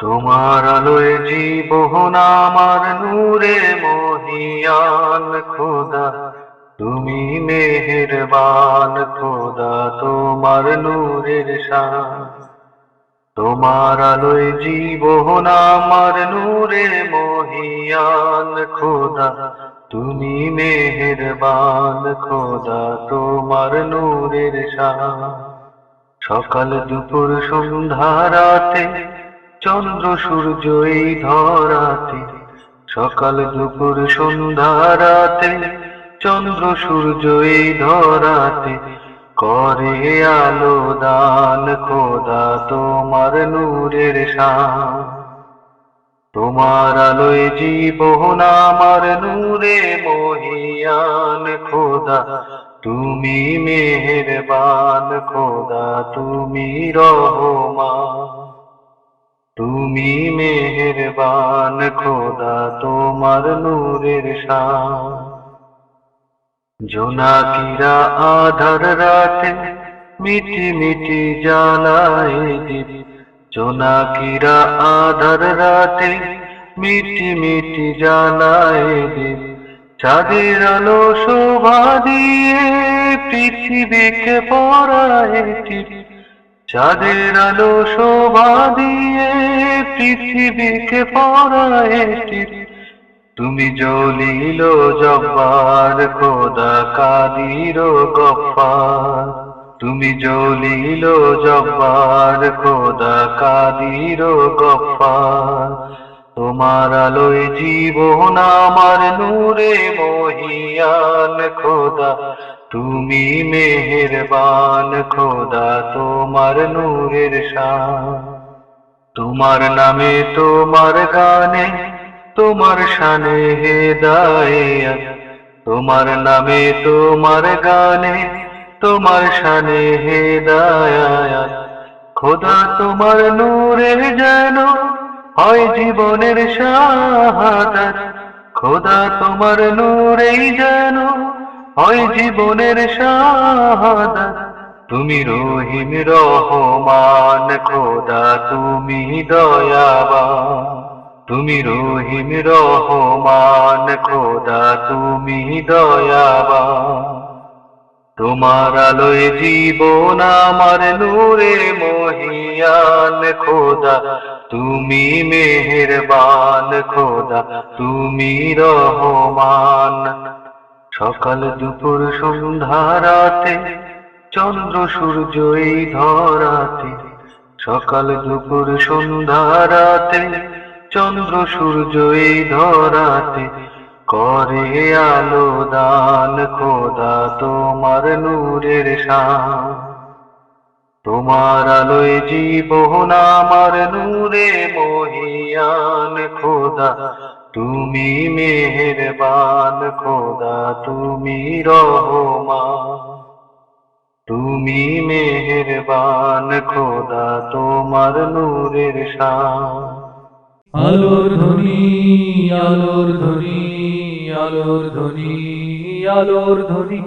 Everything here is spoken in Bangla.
তোমার আলোয় জীবন আমার নূরে মহিয়ান খোদা, তুমি মেহেরবান খোদা, তোমার নূরের শান। তোমার আলোয় জীবন আমার নূরে মহিয়ান খোদা, তুমি মেহেরবান খোদা, তোমার নূরের শান। সকাল দুপুর সন্ধ্যা রাতে চন্দ্র সূর্য এই ধরাতে, সকাল দুপুর সন্ধ্যা রাতে চন্দ্র সূর্য এই ধরাতে, করে আলো দান খোদা, তোমার নূরের শান। তোমার আলোয় জীবন আমার নূরে মহিয়ান খোদা, তুমি মেহেরবান খোদা, তুমি রহমান। তুমি মেহেরবান খোদা, তোমার নূরের শান। জোনাকিরা আধার রাতে মিটি মিটি জ্বালায় দীপ, জোনাকিরা আধার রাতে মিটি মিটি জ্বালায় দীপ। চাঁদের আলো শোভা দিয়ে পৃথিবীকে পরায় টিপ, চাঁদের আলো শোভা দিয়ে পৃথিবীকে পরায় টিপ। তুমি জলিল জব্বার খোদা, কাদির গফফার। তুমি জলিল জব্বার খোদা, কাদির গফফার। তোমার আলোয় জীবন আমার নূরে মহিয়ান খোদা, তুমি মেহেরবান খোদা, তোমার নূরের শান। তোমার নামে তোমার গানে তোমার শানে হেদায়েত, তোমার নামে তোমার গানে তোমার শানে হেদায়েত। খোদা তোমার নূরে যেন হয় জীবনের শাহাদাত, খোদা তোমার নূরেই যেন হয় জীবনের শাহাদাত। তুমি রহিম রহমান খোদা, তুমি দয়াবান। তুমি রহিম রহমান খোদা, তুমি দয়াবান। তোমার আলোয় জীবন আমার নূরে মহিয়ান খোদা, তুমি মেহেরবান খোদা, তুমি রহমান। সকাল দুপুর সন্ধ্যা রাতে চন্দ্র সূর্য এই ধরাতে, সকাল দুপুর সন্ধ্যা রাতে চন্দ্র সূর্য এই ধরাতে, করে আলো দান খোদা, তোমার নূরের শান। তোমার আলোয় জীবন আমার নূরে মহিয়ান খোদা, তুমি মেহেরবান খোদা, তুমি রহমান। তুমি মেহেরবান খোদা, তোমার নূরের শান। আলোর ধ্বনি, আলোর ধ্বনি, আলোর ধ্বনি, আলোর ধ্বনি।